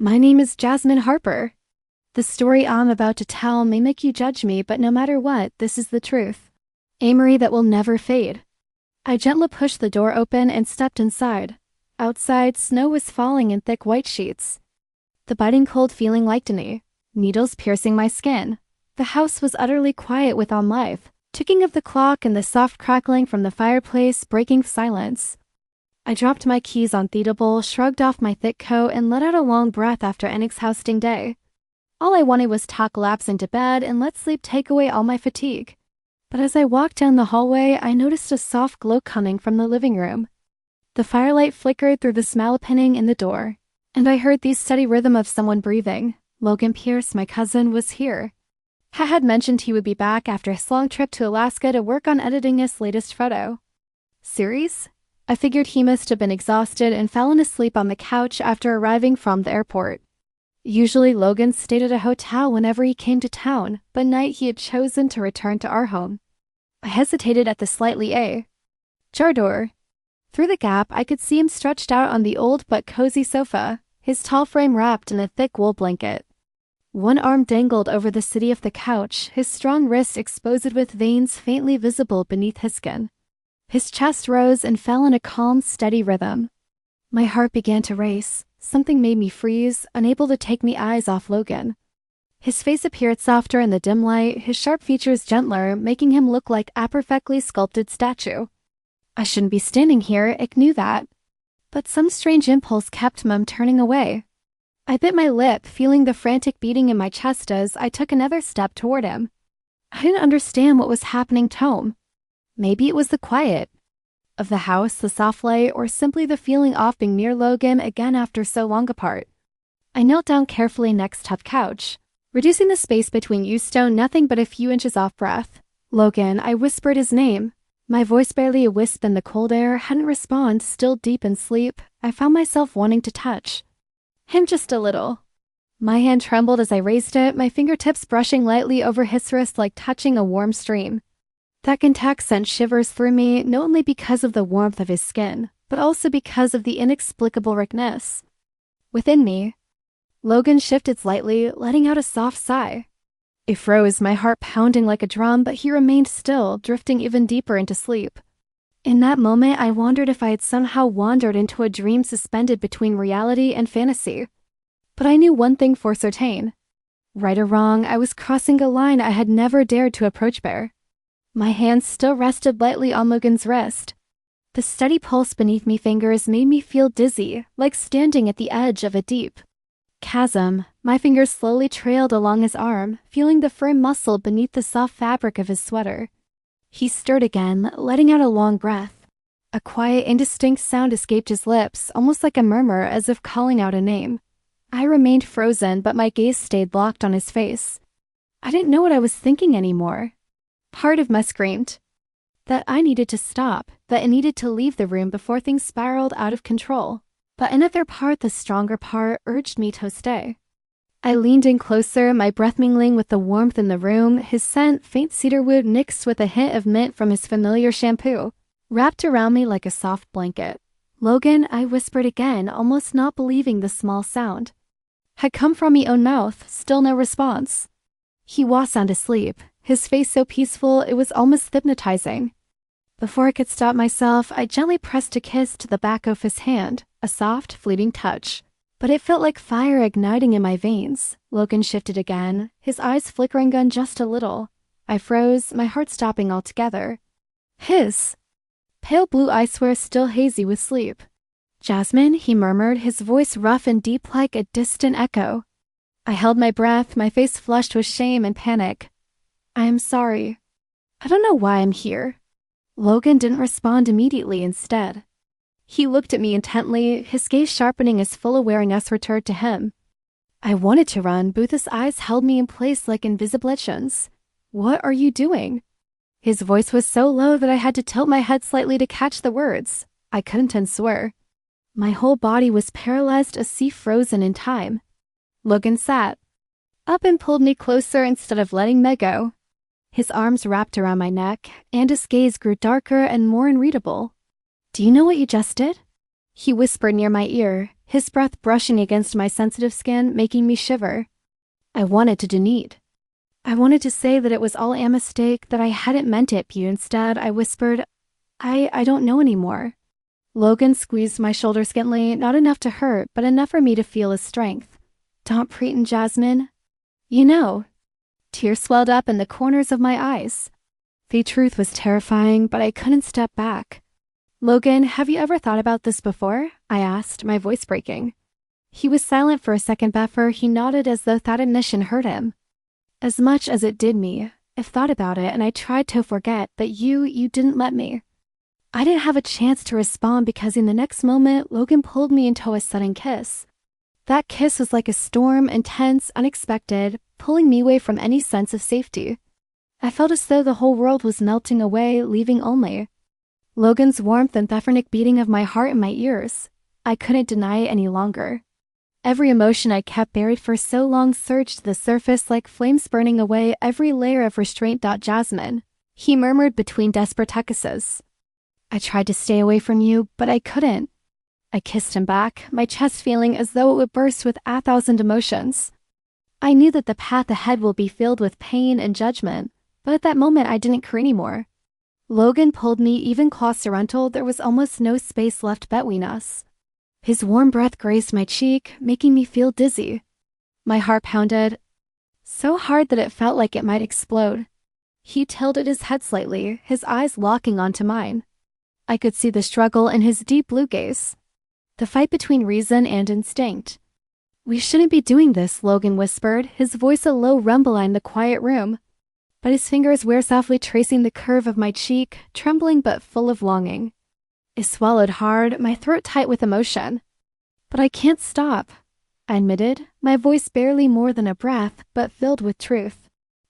My name is Jasmine Harper. The story I'm about to tell may make you judge me, but no matter what, this is the truth. A memory that will never fade. I gently pushed the door open and stepped inside. Outside, snow was falling in thick white sheets. The biting cold feeling lightening, needles piercing my skin. The house was utterly quiet without life, ticking of the clock and the soft crackling from the fireplace breaking silence. I dropped my keys on the table, shrugged off my thick coat, and let out a long breath after an exhausting day. All I wanted was to collapse into bed and let sleep take away all my fatigue. But as I walked down the hallway, I noticed a soft glow coming from the living room. The firelight flickered through the smell pinning in the door, and I heard the steady rhythm of someone breathing. Logan Pierce, my cousin, was here. I had mentioned he would be back after his long trip to Alaska to work on editing his latest photo series. I figured he must have been exhausted and fallen asleep on the couch after arriving from the airport. Usually Logan stayed at a hotel whenever he came to town, but tonight he had chosen to return to our home. I hesitated at the slightly ajar door. Through the gap, I could see him stretched out on the old but cozy sofa, his tall frame wrapped in a thick wool blanket. One arm dangled over the city of the couch, his strong wrist exposed with veins faintly visible beneath his skin. His chest rose and fell in a calm, steady rhythm. My heart began to race. Something made me freeze, unable to take my eyes off Logan. His face appeared softer in the dim light, his sharp features gentler, making him look like a perfectly sculpted statue. I shouldn't be standing here, I knew that. But some strange impulse kept me from turning away. I bit my lip, feeling the frantic beating in my chest as I took another step toward him. I didn't understand what was happening to him. Maybe it was the quiet of the house, the soft light, or simply the feeling of being near Logan again after so long apart. I knelt down carefully next to the couch, reducing the space between us to nothing but a few inches off breath. Logan, I whispered his name. My voice barely a wisp in the cold air, hadn't responded, still deep in sleep. I found myself wanting to touch him just a little. My hand trembled as I raised it, my fingertips brushing lightly over his wrist like touching a warm stream. That contact sent shivers through me, not only because of the warmth of his skin, but also because of the inexplicable richness within me. Logan shifted slightly, letting out a soft sigh. It froze, my heart pounding like a drum, but he remained still, drifting even deeper into sleep. In that moment, I wondered if I had somehow wandered into a dream suspended between reality and fantasy. But I knew one thing for certain. Right or wrong, I was crossing a line I had never dared to approach Bear. My hands still rested lightly on Logan's wrist. The steady pulse beneath me fingers made me feel dizzy, like standing at the edge of a deep chasm. My fingers slowly trailed along his arm, feeling the firm muscle beneath the soft fabric of his sweater. He stirred again, letting out a long breath. A quiet, indistinct sound escaped his lips, almost like a murmur, as if calling out a name. I remained frozen, but my gaze stayed locked on his face. I didn't know what I was thinking anymore. Part of me screamed that I needed to stop, that I needed to leave the room before things spiraled out of control. But another part, the stronger part, urged me to stay. I leaned in closer, my breath mingling with the warmth in the room, his scent, faint cedarwood mixed with a hint of mint from his familiar shampoo, wrapped around me like a soft blanket. Logan, I whispered again, almost not believing the small sound had come from my own mouth, still no response. He was sound asleep, his face so peaceful it was almost hypnotizing. Before I could stop myself, I gently pressed a kiss to the back of his hand, a soft, fleeting touch. But it felt like fire igniting in my veins. Logan shifted again, his eyes flickering on just a little. I froze, my heart stopping altogether. His pale blue eyes were still hazy with sleep. Jasmine, he murmured, his voice rough and deep like a distant echo. I held my breath, my face flushed with shame and panic. I am sorry. I don't know why I'm here. Logan didn't respond immediately instead. He looked at me intently, his gaze sharpening as full awareness returned to him. I wanted to run, but his eyes held me in place like invisibilations. What are you doing? His voice was so low that I had to tilt my head slightly to catch the words. I couldn't unswear. My whole body was paralyzed as if frozen in time. Logan sat up and pulled me closer instead of letting me go. His arms wrapped around my neck, and his gaze grew darker and more unreadable. Do you know what you just did? He whispered near my ear, his breath brushing against my sensitive skin, making me shiver. I wanted to deny. I wanted to say that it was all a mistake, that I hadn't meant it, but instead I whispered, I don't know anymore. Logan squeezed my shoulder gently, not enough to hurt, but enough for me to feel his strength. Don't pretend, Jasmine. You know. Tears swelled up in the corners of my eyes. The truth was terrifying, but I couldn't step back. Logan, have you ever thought about this before? I asked, my voice breaking. He was silent for a second, before he nodded as though that admission hurt him. As much as it did me, I've thought about it, and I tried to forget, but you didn't let me. I didn't have a chance to respond because in the next moment, Logan pulled me into a sudden kiss. That kiss was like a storm, intense, unexpected, pulling me away from any sense of safety. I felt as though the whole world was melting away, leaving only Logan's warmth and the frenetic beating of my heart in my ears. I couldn't deny it any longer. Every emotion I kept buried for so long surged to the surface like flames burning away every layer of restraint. Jasmine, he murmured between desperate kisses. I tried to stay away from you, but I couldn't. I kissed him back, my chest feeling as though it would burst with 1,000 emotions. I knew that the path ahead will be filled with pain and judgment, but at that moment I didn't care anymore. Logan pulled me even closer until there was almost no space left between us. His warm breath grazed my cheek, making me feel dizzy. My heart pounded so hard that it felt like it might explode. He tilted his head slightly, his eyes locking onto mine. I could see the struggle in his deep blue gaze. The fight between reason and instinct. We shouldn't be doing this, Logan whispered, his voice a low rumble in the quiet room. But his fingers were softly tracing the curve of my cheek, trembling but full of longing. I swallowed hard, my throat tight with emotion. But I can't stop, I admitted, my voice barely more than a breath, but filled with truth.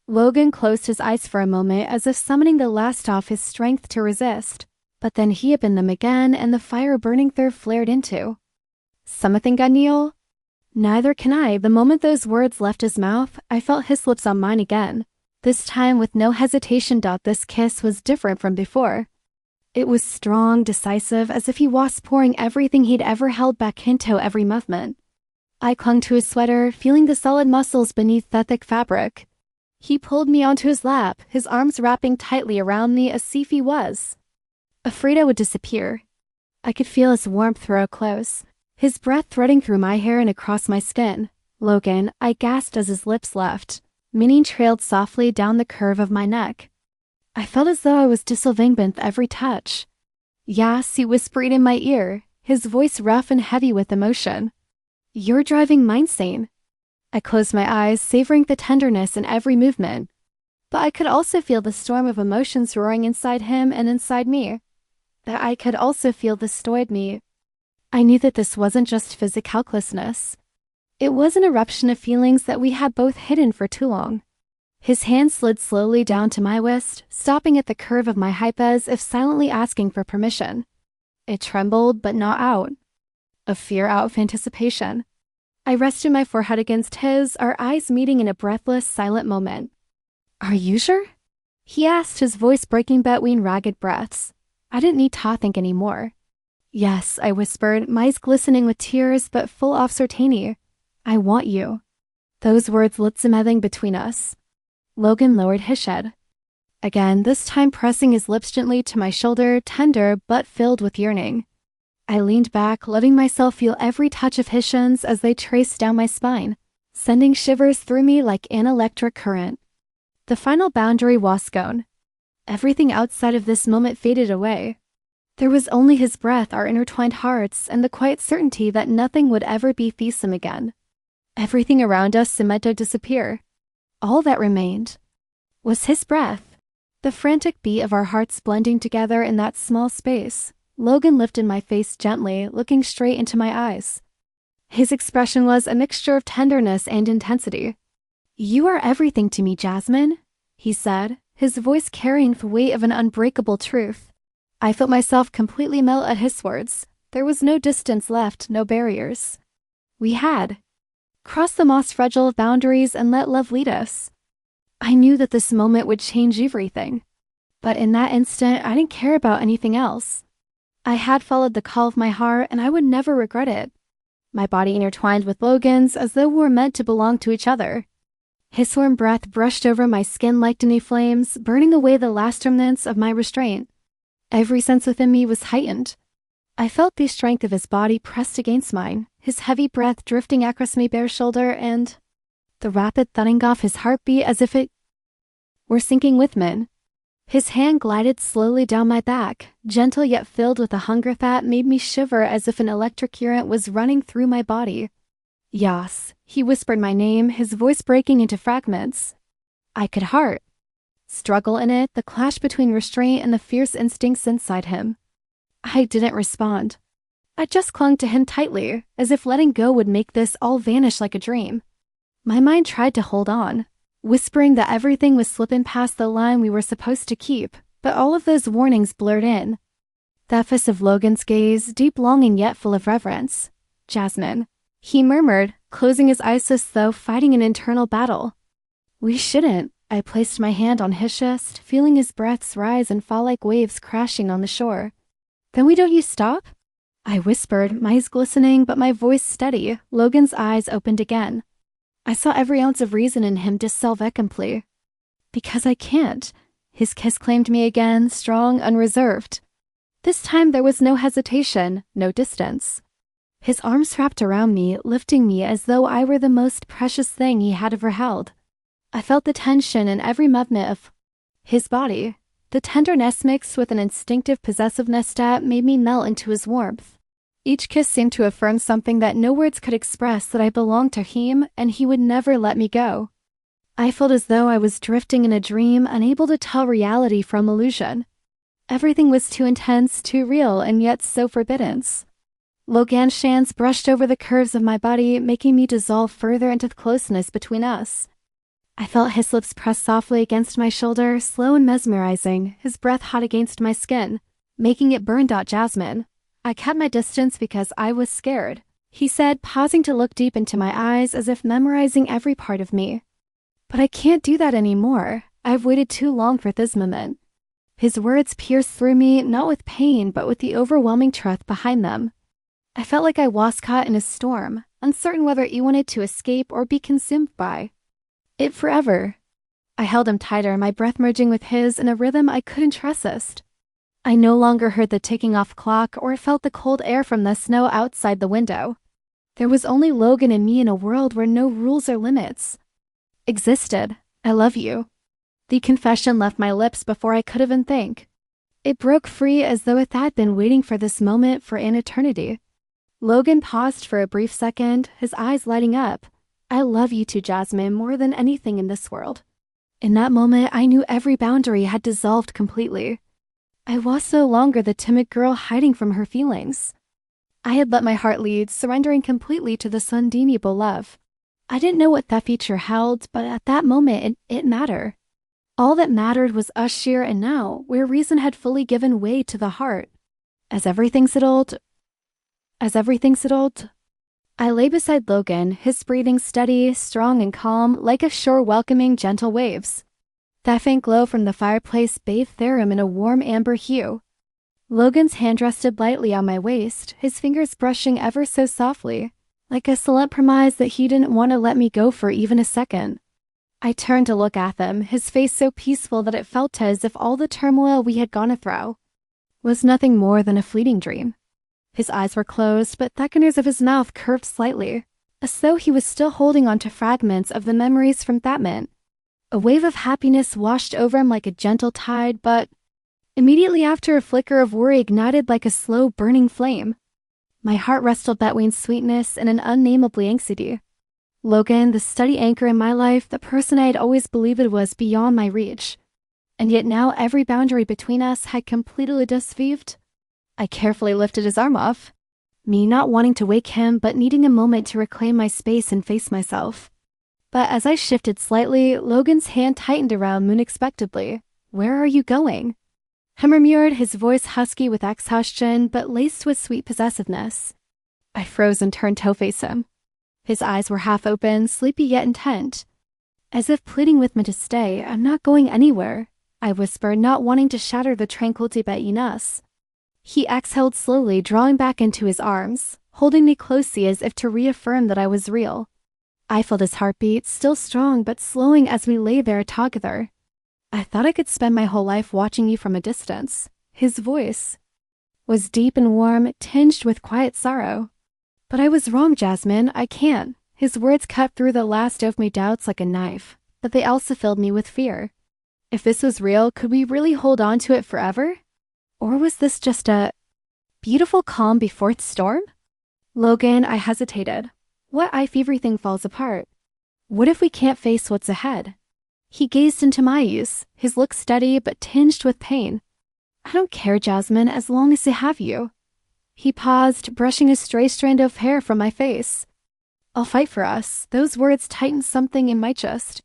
Logan closed his eyes for a moment as if summoning the last of his strength to resist. But then he opened them again and the fire burning through flared into. Something, Neil? Neither can I. The moment those words left his mouth, I felt his lips on mine again. This time with no hesitation. This kiss was different from before. It was strong, decisive, as if he was pouring everything he'd ever held back into every movement. I clung to his sweater, feeling the solid muscles beneath the thick fabric. He pulled me onto his lap, his arms wrapping tightly around me as if he was afraid I would disappear. I could feel his warmth through close, his breath threading through my hair and across my skin. Logan, I gasped as his lips left, meaning trailed softly down the curve of my neck. I felt as though I was dissolving beneath every touch. Yes, he whispered in my ear, his voice rough and heavy with emotion. You're driving me insane. I closed my eyes, savoring the tenderness in every movement. But I could also feel the storm of emotions roaring inside him and inside me. That I could also feel the stoic me. I knew that this wasn't just physical closeness. It was an eruption of feelings that we had both hidden for too long. His hand slid slowly down to my waist, stopping at the curve of my hip as if silently asking for permission. It trembled, but not out of fear, out of anticipation. I rested my forehead against his, our eyes meeting in a breathless, silent moment. Are you sure? He asked, his voice breaking between ragged breaths. I didn't need to think anymore. Yes, I whispered, my eyes glistening with tears but full of certainty. I want you. Those words lit something between us. Logan lowered his head. Again, this time pressing his lips gently to my shoulder, tender but filled with yearning. I leaned back, letting myself feel every touch of his shins as they traced down my spine, sending shivers through me like an electric current. The final boundary was gone. Everything outside of this moment faded away. There was only his breath, our intertwined hearts, and the quiet certainty that nothing would ever be the same again. Everything around us seemed to disappear. All that remained was his breath, the frantic beat of our hearts blending together in that small space. Logan lifted my face gently, looking straight into my eyes. His expression was a mixture of tenderness and intensity. You are everything to me, Jasmine, he said, his voice carrying the weight of an unbreakable truth. I felt myself completely melt at his words. There was no distance left, no barriers. We had crossed the most fragile of boundaries and let love lead us. I knew that this moment would change everything. But in that instant, I didn't care about anything else. I had followed the call of my heart, and I would never regret it. my body intertwined with Logan's as though we were meant to belong to each other. His warm breath brushed over my skin like tiny flames, burning away the last remnants of my restraint. Every sense within me was heightened. I felt the strength of his body pressed against mine, his heavy breath drifting across my bare shoulder, and the rapid thudding off his heartbeat as if it were sinking with me. His hand glided slowly down my back, gentle yet filled with a hunger that made me shiver as if an electric current was running through my body. Yas, he whispered my name, his voice breaking into fragments. I could heart. Struggle in it, the clash between restraint and the fierce instincts inside him. I didn't respond. I just clung to him tightly, as if letting go would make this all vanish like a dream. My mind tried to hold on, whispering that everything was slipping past the line we were supposed to keep, but all of those warnings blurred in. That fist of Logan's gaze, deep longing yet full of reverence. Jasmine, he murmured, closing his eyes as though fighting an internal battle. We shouldn't. I placed my hand on his chest, feeling his breaths rise and fall like waves crashing on the shore. Then we don't you stop? I whispered, my eyes glistening but my voice steady. Logan's eyes opened again. I saw every ounce of reason in him dissolve vacantly. Because I can't. His kiss claimed me again, strong, unreserved. This time there was no hesitation, no distance. His arms wrapped around me, lifting me as though I were the most precious thing he had ever held. I felt the tension in every movement of his body, the tenderness mixed with an instinctive possessiveness that made me melt into his warmth. Each kiss seemed to affirm something that no words could express, that I belonged to him and he would never let me go. I felt as though I was drifting in a dream, unable to tell reality from illusion. Everything was too intense, too real, and yet so forbidden. Logan's hands brushed over the curves of my body, making me dissolve further into the closeness between us. I felt his lips press softly against my shoulder, slow and mesmerizing, his breath hot against my skin, making it burn. Jasmine. I kept my distance because I was scared, he said, pausing to look deep into my eyes as if memorizing every part of me. But I can't do that anymore. I've waited too long for this moment. His words pierced through me, not with pain, but with the overwhelming truth behind them. I felt like I was caught in a storm, uncertain whether he wanted to escape or be consumed by it forever. I held him tighter, my breath merging with his in a rhythm I couldn't resist. I no longer heard the ticking off clock or felt the cold air from the snow outside the window. There was only Logan and me in a world where no rules or limits existed. I love you. The confession left my lips before I could even think. It broke free as though it had been waiting for this moment for an eternity. Logan paused for a brief second, his eyes lighting up. I love you too, Jasmine, more than anything in this world. In that moment, I knew every boundary had dissolved completely. I was no longer the timid girl hiding from her feelings. I had let my heart lead, surrendering completely to this undeniable love. I didn't know what that future held, but at that moment, it mattered. All that mattered was us here and now, where reason had fully given way to the heart. As everything settled, I lay beside Logan, his breathing steady, strong and calm, like a shore welcoming gentle waves. That faint glow from the fireplace bathed Therum in a warm amber hue. Logan's hand rested lightly on my waist, his fingers brushing ever so softly, like a silent promise that he didn't want to let me go for even a second. I turned to look at him, his face so peaceful that it felt as if all the turmoil we had gone through was nothing more than a fleeting dream. His eyes were closed, but the corners of his mouth curved slightly, as though he was still holding on to fragments of the memories from that moment. A wave of happiness washed over him like a gentle tide, but immediately after a flicker of worry ignited like a slow burning flame. My heart wrestled between sweetness and an unnamably anxiety. Logan, the steady anchor in my life, the person I had always believed was beyond my reach. And yet now every boundary between us had completely dissolved. I carefully lifted his arm off, me not wanting to wake him but needing a moment to reclaim my space and face myself. But as I shifted slightly, Logan's hand tightened around me unexpectedly. Where are you going? He murmured, his voice husky with exhaustion but laced with sweet possessiveness. I froze and turned to face him. His eyes were half open, sleepy yet intent. As if pleading with me to stay, I'm not going anywhere, I whispered, not wanting to shatter the tranquility between us. He exhaled slowly, drawing back into his arms. holding me closely as if to reaffirm that I was real. I felt his heartbeat, still strong but slowing as we lay there together. I thought I could spend my whole life watching you from a distance. His voice was deep and warm, tinged with quiet sorrow. But I was wrong, Jasmine. I can't. His words cut through the last of my doubts like a knife, but they also filled me with fear. If this was real, could we really hold on to it forever? Or was this just a beautiful calm before its storm? Logan, I hesitated. What if everything falls apart? What if we can't face what's ahead? He gazed into my eyes, his look steady but tinged with pain. I don't care, Jasmine, as long as I have you. He paused, brushing a stray strand of hair from my face. I'll fight for us. Those words tightened something in my chest.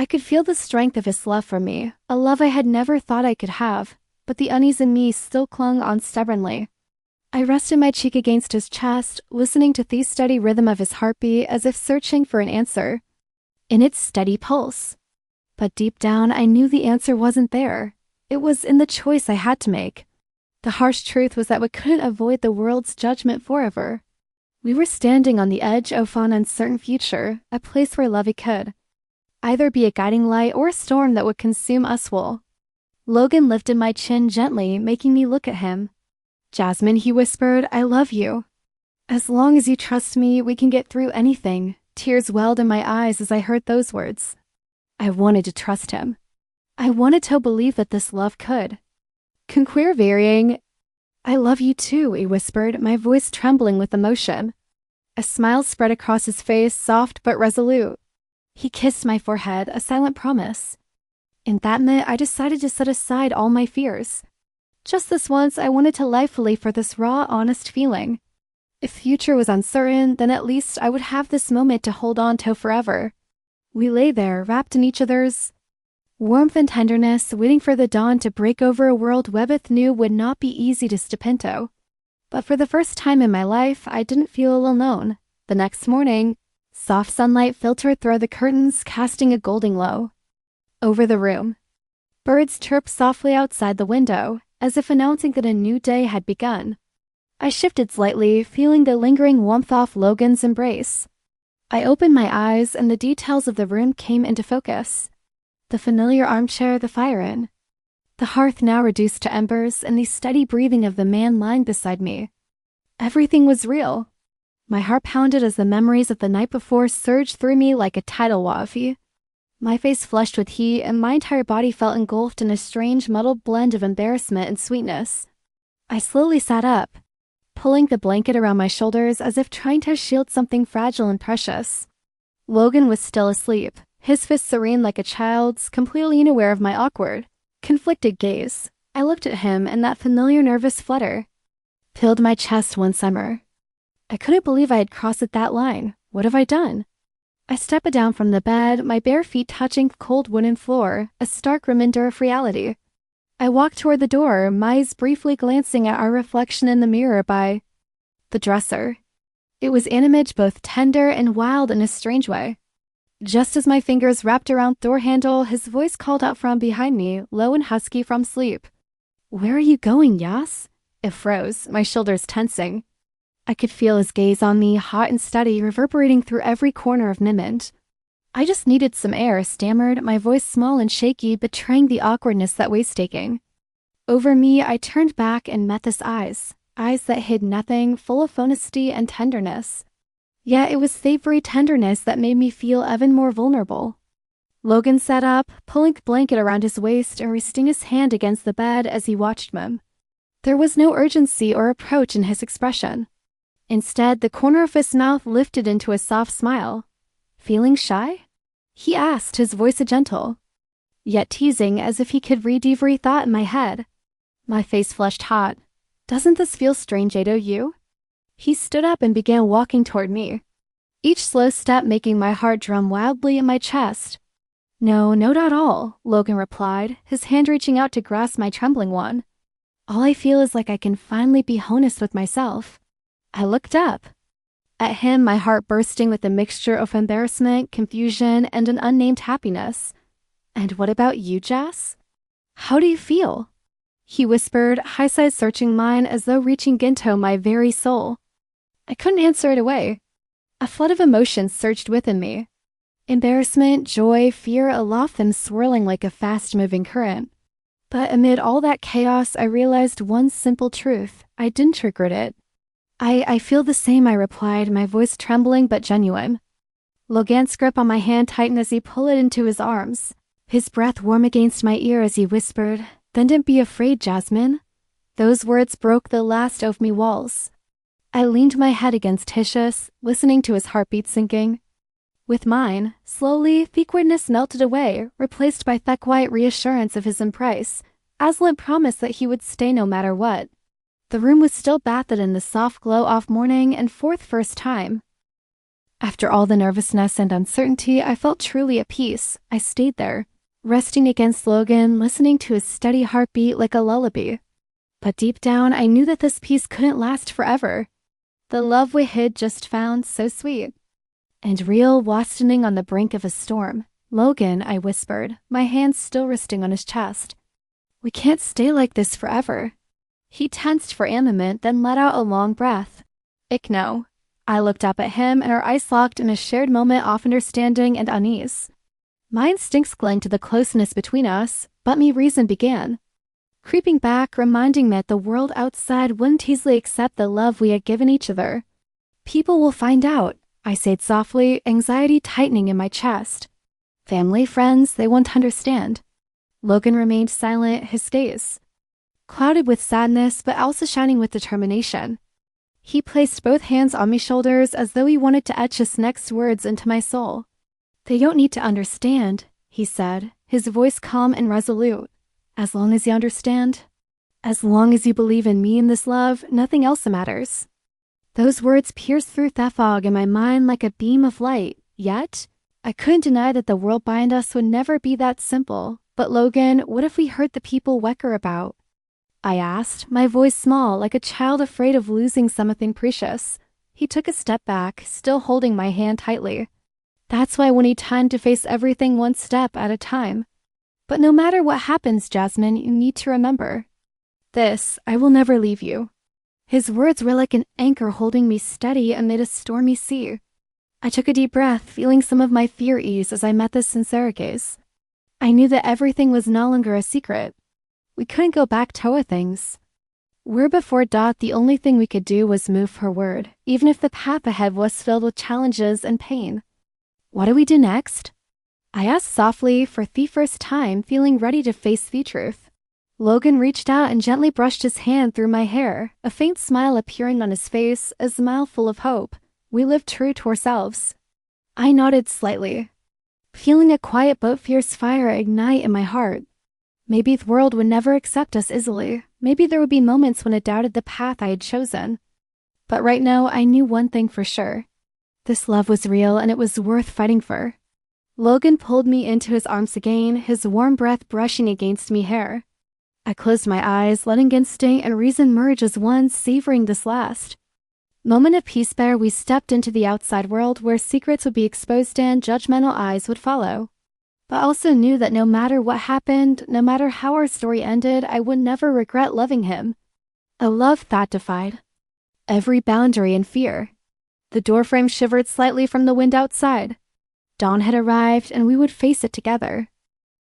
I could feel the strength of his love for me, a love I had never thought I could have, but the unease in me still clung on stubbornly. I rested my cheek against his chest, listening to the steady rhythm of his heartbeat as if searching for an answer. In its steady pulse. But deep down, I knew the answer wasn't there. It was in the choice I had to make. The harsh truth was that we couldn't avoid the world's judgment forever. We were standing on the edge of an uncertain future, a place where love could either be a guiding light or a storm that would consume us whole. Logan lifted my chin gently, making me look at him. Jasmine, he whispered, I love you. As long as you trust me, we can get through anything. Tears welled in my eyes as I heard those words. I wanted to trust him. I wanted to believe that this love could. Conquer varying. I love you too, he whispered, my voice trembling with emotion. A smile spread across his face, soft but resolute. He kissed my forehead, a silent promise. In that minute, I decided to set aside all my fears. Just this once, I wanted to live fully for this raw, honest feeling. If the future was uncertain, then at least I would have this moment to hold on to forever. We lay there, wrapped in each other's warmth and tenderness, waiting for the dawn to break over a world we both knew would not be easy to step into. But for the first time in my life, I didn't feel alone. The next morning, soft sunlight filtered through the curtains, casting a golden glow over the room. Birds chirped softly outside the window, as if announcing that a new day had begun. I shifted slightly, feeling the lingering warmth off Logan's embrace. I opened my eyes, and the details of the room came into focus. The familiar armchair, the fire in, the hearth now reduced to embers, and the steady breathing of the man lying beside me. Everything was real. My heart pounded as the memories of the night before surged through me like a tidal wave. My face flushed with heat, and my entire body felt engulfed in a strange, muddled blend of embarrassment and sweetness. I slowly sat up, pulling the blanket around my shoulders as if trying to shield something fragile and precious. Logan was still asleep, his fist serene like a child's, completely unaware of my awkward, conflicted gaze. I looked at him, and that familiar nervous flutter filled my chest one summer. I couldn't believe I had crossed that line. What have I done? I stepped down from the bed, my bare feet touching the cold wooden floor, a stark reminder of reality. I walked toward the door, my eyes briefly glancing at our reflection in the mirror by the dresser. It was an image both tender and wild in a strange way. Just as my fingers wrapped around the door handle, his voice called out from behind me, low and husky from sleep. Where are you going, Yas? It froze, my shoulders tensing. I could feel his gaze on me, hot and steady, reverberating through every corner of Nimond. I just needed some air, stammered, my voice small and shaky, betraying the awkwardness that was taking over me. I turned back and met his eyes that hid nothing, full of honesty and tenderness. Yet it was savory tenderness that made me feel even more vulnerable. Logan sat up, pulling the blanket around his waist and resting his hand against the bed as he watched me. There was no urgency or approach in his expression. Instead, the corner of his mouth lifted into a soft smile. Feeling shy? He asked, his voice gentle, yet teasing, as if he could read every thought in my head. My face flushed hot. Doesn't this feel strange, to you? He stood up and began walking toward me, each slow step making my heart drum wildly in my chest. No, not at all, Logan replied, his hand reaching out to grasp my trembling one. All I feel is like I can finally be honest with myself. I looked up at him, my heart bursting with a mixture of embarrassment, confusion, and an unnamed happiness. And what about you, Jas? How do you feel? He whispered, high sides searching mine as though reaching into my very soul. I couldn't answer it away. A flood of emotions surged within me. Embarrassment, joy, fear, all of them swirling like a fast-moving current. But amid all that chaos, I realized one simple truth. I didn't regret it. I feel the same, I replied, my voice trembling but genuine. Logan's grip on my hand tightened as he pulled it into his arms. His breath warm against my ear as he whispered, "Then don't be afraid, Jasmine." Those words broke the last of me walls. I leaned my head against his chest, listening to his heartbeat sinking. With mine, slowly, the awkwardness melted away, replaced by the quiet reassurance of his embrace. Aslan promised that he would stay no matter what. The room was still bathed in the soft glow of morning, and for the first time, after all the nervousness and uncertainty, I felt truly at peace. I stayed there, resting against Logan, listening to his steady heartbeat like a lullaby. But deep down, I knew that this peace couldn't last forever. The love we had just found so sweet and real was standing on the brink of a storm. "Logan," I whispered, my hands still resting on his chest. "We can't stay like this forever." He tensed for a moment, then let out a long breath. "No." I looked up at him, and our eyes locked in a shared moment of understanding and unease. My instincts clung to the closeness between us, but me reason began creeping back, reminding me that the world outside wouldn't easily accept the love we had given each other. "People will find out," I said softly, anxiety tightening in my chest. "Family, friends, they won't understand." Logan remained silent, his gaze clouded with sadness but also shining with determination. He placed both hands on my shoulders as though he wanted to etch his next words into my soul. "They don't need to understand," he said, his voice calm and resolute. "As long as you understand, as long as you believe in me and this love, nothing else matters." Those words pierced through the fog in my mind like a beam of light, yet I couldn't deny that the world behind us would never be that simple. "But Logan, what if we hurt the people we care about?" I asked, my voice small, like a child afraid of losing something precious. He took a step back, still holding my hand tightly. "That's why we need time to face everything one step at a time. But no matter what happens, Jasmine, you need to remember this: I will never leave you." His words were like an anchor holding me steady amid a stormy sea. I took a deep breath, feeling some of my fear ease as I met this sincere gaze. I knew that everything was no longer a secret. We couldn't go back to things. Where before the only thing we could do was move forward, even if the path ahead was filled with challenges and pain. "What do we do next?" I asked softly, for the first time feeling ready to face the truth. Logan reached out and gently brushed his hand through my hair, a faint smile appearing on his face, a smile full of hope. "We live true to ourselves." I nodded slightly, feeling a quiet but fierce fire ignite in my heart. Maybe the world would never accept us easily. Maybe there would be moments when it doubted the path I had chosen. But right now, I knew one thing for sure. This love was real, and it was worth fighting for. Logan pulled me into his arms again, his warm breath brushing against me hair. I closed my eyes, letting instinct and reason merge as one, savoring this last moment of peace. There, we stepped into the outside world where secrets would be exposed and judgmental eyes would follow. But I also knew that no matter what happened, no matter how our story ended, I would never regret loving him. A love that defied every boundary and fear. The doorframe shivered slightly from the wind outside. Dawn had arrived, and we would face it together.